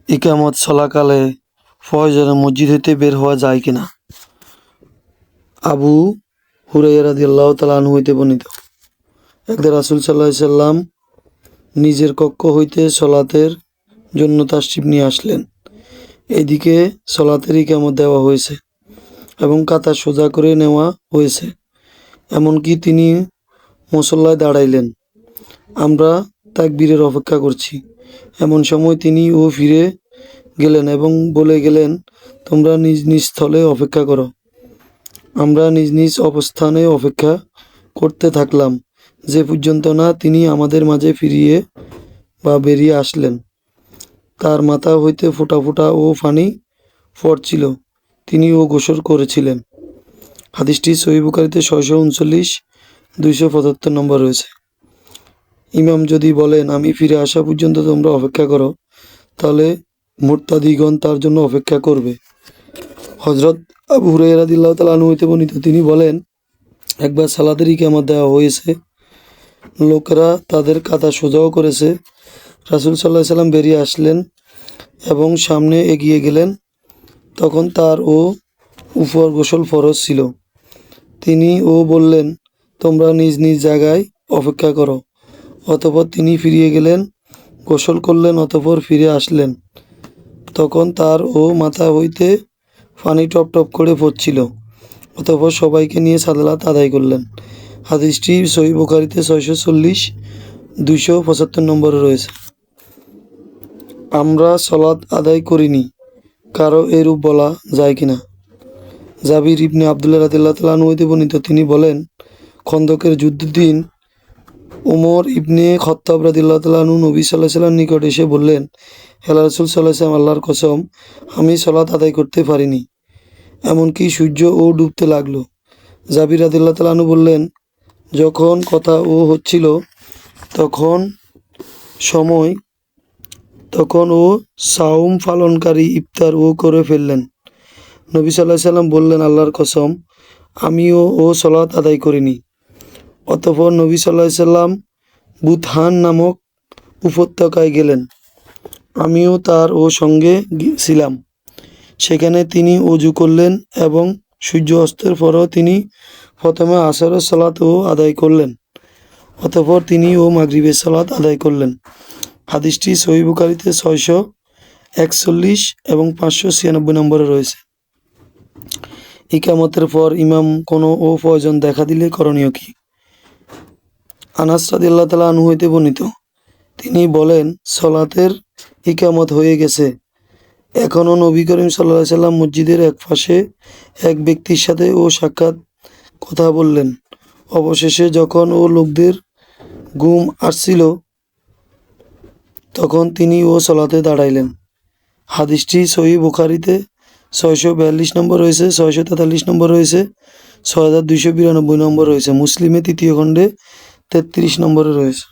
ইকামত চলাকালে প্রয়োজনে মসজিদ হইতে বের হওয়া যায় কিনা। আবু হুরায়রা রাদিয়াল্লাহু তাআলা আনহু হইতে বর্ণিত, একদা রাসূল সাল্লাল্লাহু আলাইহি সাল্লাম নিজের কক্ষ হইতে সলাতের জন্য তাশরিফ নিয়ে আসলেন। এইদিকে সলাতের ইকামত দেওয়া হয়েছে এবং কাতার সোজা করে নেওয়া হয়েছে, এমনকি তিনি মুসল্লায় দাঁড়াইলেন। আমরা তাকবীরের অপেক্ষা করছি। এমন সময় তিনি ফিরে গেলেন এবং বলে গেলেন, তোমরা নিজ নিজ স্থলে অপেক্ষা করো। আমরা নিজ নিজ অবস্থানে অপেক্ষা করতে থাকলাম, যে পর্যন্ত না তিনি আমাদের মাঝে বেরিয়ে আসলেন। তার মাথা হইতে ফোঁটা ফোঁটা পানি পড়ছিল, তিনি গোসল করেছিলেন। হাদিসটি সহিহ বুখারীতে 639, 275 নম্বর রয়েছে। ইমাম যদি বলেন, আমি ফিরে আসা পর্যন্ত তোমরা অপেক্ষা করো, তাহলে মুরতাদিগণ তার জন্য অপেক্ষা করবে। হযরত আবু হুরায়রা রাদিয়াল্লাহু তাআলা আনহু হইতে বর্ণিত, তিনি বলেন, একবার সালাতের ইকামত দেওয়া হয়েছে, লোকেরা তাদের কাতা সোজাও করেছে। রাসূল সাল্লাল্লাহু আলাইহি সাল্লাম বেরিয়ে আসলেন এবং সামনে এগিয়ে গেলেন। তখন তার উপর গোসল ফরজ ছিল। তিনি বললেন, তোমরা নিজ নিজ জায়গায় অপেক্ষা করো। অতঃপর তিনি ফিরে গেলেন, গোসল করলেন, অতঃপর ফিরে আসলেন। তখন তার মাথা হইতে পানি টপ টপ করে পড়ছিল। অতঃপর সবাইকে নিয়ে সালাত আদায় করলেন। হাদিসটি সহিহ বুখারীতে 640, 275 নম্বরে রয়েছে। আমরা সালাত আদায় করিনি, কারো এরূপ বলা যায় কিনা। জাবির ইবনে আব্দুল্লাহ রাদিয়াল্লাহু তাআলা আনহু হইতে বর্ণিত, তিনি বলেন, খন্দকের যুদ্ধের দিন উমর ইবনে খাত্তাব রাদিয়াল্লাহু তাআলা আনহু নবী সাল্লাল্লাহু আলাইহি ওয়াসাল্লাম নিকট এসে বললেন, হে রাসূল সাল্লাল্লাহু আলাইহি ওয়াসাল্লাম, আল্লাহর কসম, আমি সালাত আদায় করতে পারিনি, এমনকি সূর্য ডুবতে লাগলো। জাবির রাদিয়াল্লাহু তাআলা আনহু বললেন, যখন কথা হচ্ছিল তখন সাওম পালনকারী ইফতার করে ফেললেন। নবী সাল্লাল্লাহু আলাইহি ওয়াসাল্লাম বললেন, আল্লাহর কসম, আমিও সালাত আদায় করিনি। অতঃপর নবী সাল্লাল্লাহু আলাইহি ওয়াসাল্লাম বুতহান নামক উপত্যকায় গেলেন। আমিও তার সঙ্গে ছিলাম। সেখানে তিনি ওযু করলেন এবং সূর্য অস্তের পরও তিনি প্রথমে আসরের সালাত আদায় করলেন। অতঃপর তিনি মাগরিবের সালাত আদায় করলেন। হাদিসটি সহিহ বুখারীতে 641 এবং 596 নম্বরে রয়েছে। ইকামতের পর ইমাম কোনো প্রয়োজন দেখা দিলে করণীয় কি। আনাস রাদিয়াল্লাহু তাআলা আনহু হইতে বর্ণিত, তিনি বলেন, সালাতের ইকামত হয়ে গেছে, এখনও নবী করিম সাল্লাল্লাহু আলাইহি সাল্লাম মসজিদের এক পাশে এক ব্যক্তির সাথে সাক্ষাৎ কথা বললেন। অবশেষে যখন লোকদের ঘুম আসছিল, তখন তিনি সালাতে দাঁড়াইলেন। হাদিসটি সহিহ বুখারীতে 642 নম্বর রয়েছে, 643 নম্বর রয়েছে, 6292 নম্বর রয়েছে। মুসলিমে 3য় খণ্ডে 33 নম্বরে রয়েছে।